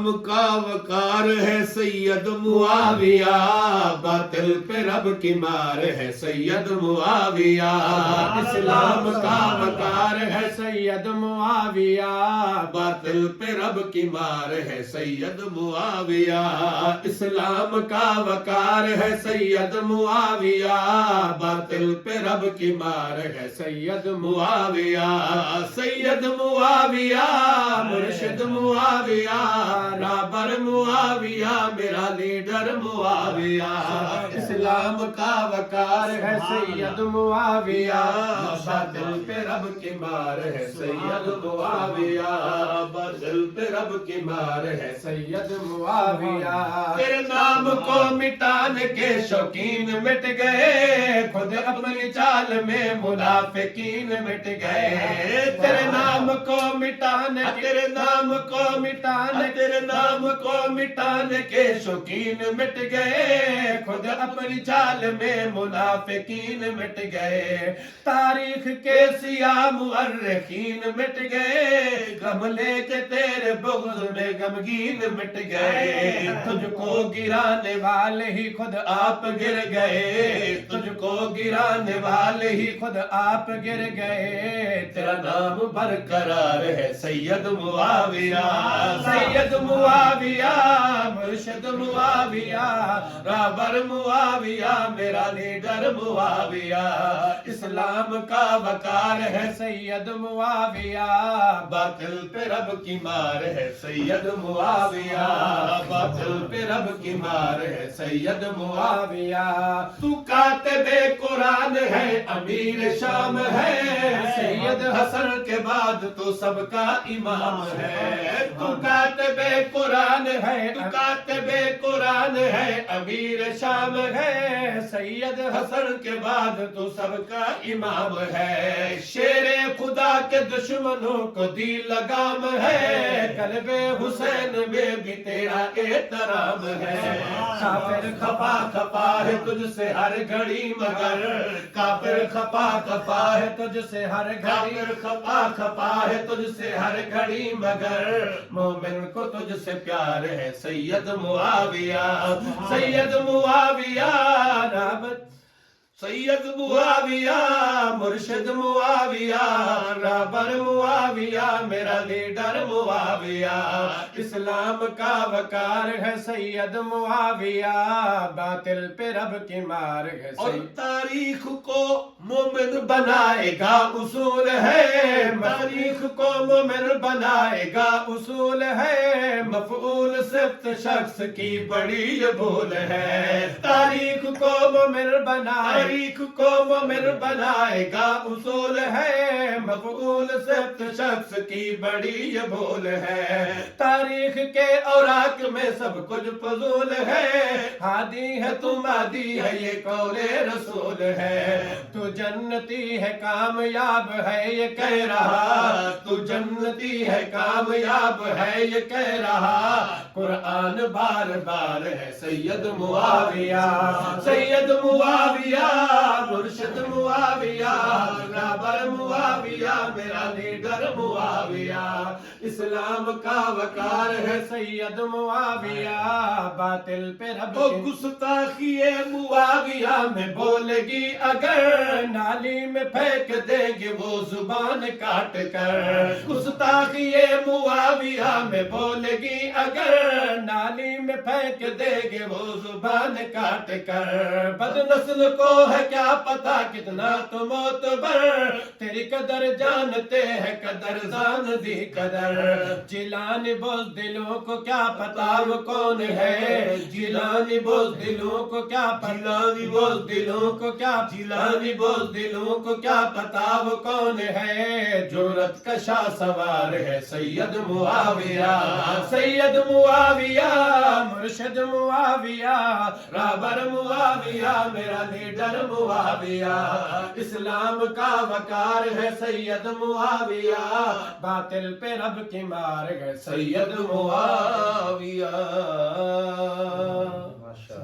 کا وقار ہے سید معاویہ، باطل پہ رب کی مار ہے سید معاویہ، اسلام کا وقار ہے سید معاویہ، باطل پہ رب کی مار ہے سید معاویہ، اسلام کا وقار ہے سید معاویہ، باطل پہ رب کی مار ہے سید معاویہ، سید معاویہ مرشد معاویہ، رابر معاویہ میرا لیڈر معاویہ، اسلام کا وقار ہے سید معاویہ، باطل پہ رب کی مار ہے سید معاویہ، باطل پہ رب کی مار ہے سید معاویہ، تیرے نام کو مٹانے کے شوقین مٹ گئے، خود اپنی چال میں منافقین مٹ گئے، تیرے نام کو مٹانے، تیرے نام کو مٹانے، تیرے نام کو مٹانے کے شوقین مٹ گئے، خود اپنی چال میں منافقین مٹ گئے، تاریخ کے سیاہ مورخین مٹ گئے، غم لے کے تیرے بغض میں غمگین مٹ گئے، تجھ کو گرانے والے ہی خود آپ گر گئے، تجھ کو گرانے والے ہی خود آپ گر گئے، تیرا نام برقرار ہے سید معاویہ، سید معاویہ مرشد معاویہ، رابر معاویہ میرا لیڈر معاویہ، اسلام کا وقار ہے سید معاویہ، باطل پہ رب کی مار ہے سید معاویہ، باطل پہ رب کی مار ہے سید معاویہ، تو کاتب قرآن ہے امیر شام ہے، سید حسن کے بعد تو سب کا امام ہے، تو کاتب قرآن ہے، تو کاتب قرآن ہے امیر شام ہے، سید حسن کے بعد تو سب کا امام ہے، شیر خدا کے دشمنوں کو دی لگام ہے، قلب حسین میں بھی تیرا احترام ہے، کافر خفا خفا ہے تجھ سے ہر گھڑی مگر، کافر خفا خفا ہے تجھ سے ہر گھڑی، کافر خفا خفا ہے تجھ سے ہر گھڑی مگر، مومن کو تجھ سے پیار ہے سید معاویہ، سید معاویہ رحمت، سید معاویہ مرشد معاویہ، رابر معاویہ میرا لیڈر معاویہ، اسلام کا وقار ہے سید معاویہ، باطل پہ رب کی مار ہے سید، اور تاریخ کو مومن بنائے گا اصول ہے، تاریخ کو مومن بنائے گا اصول ہے، مفعول صفت شخص کی بڑی یہ بھول ہے، تاریخ کو مومن بنائے، تاریخ کو مومن بنائے گا اصول ہے، مفعول صفت شخص کی بڑی یہ بھول ہے، تاریخ کے اوراق میں سب کچھ فضول ہے، ہادی ہے تو مادی ہے یہ قول رسول ہے، تو جنتی ہے کامیاب ہے یہ کہہ رہا، تو جنتی ہے کامیاب ہے یہ کہہ رہا، قرآن بار بار ہے سید معاویہ، سید معاویہ مرشد معاویہ، رابر معاویہ میرا لیڈر معاویہ، اسلام کا وقار ہے سید معاویہ، باطل پہ رب کی، گستاخی معاویہ میں بولے گی اگر، نالی میں پھینک دے گے وہ زبان کاٹ کر، گستاخی معاویہ میں بولے گی اگر، نالی میں پھینک دے گے وہ زبان کاٹ کر، بد نسل کو ہے کیا پتا کتنا تو معتبر، تیری قدر جانتے ہیں قدر دان دی قدر، جیلانی بوز دلوں کو کیا پتا وہ کون ہے، جیلانی بوز دلوں کو کیا پتا، جیلانی بوز دلوں کو کیا، جیلانی بوز دلوں کو کیا پتا وہ کون ہے، جرأت کا شاہ سوار ہے سید معاویہ، سید معاویہ مرشد معاویہ، رابر معاویہ میرا لیڈر معاویہ، اسلام کا وقار ہے سید معاویہ، باطل پہ رب کی مار ہے سید معاویہ۔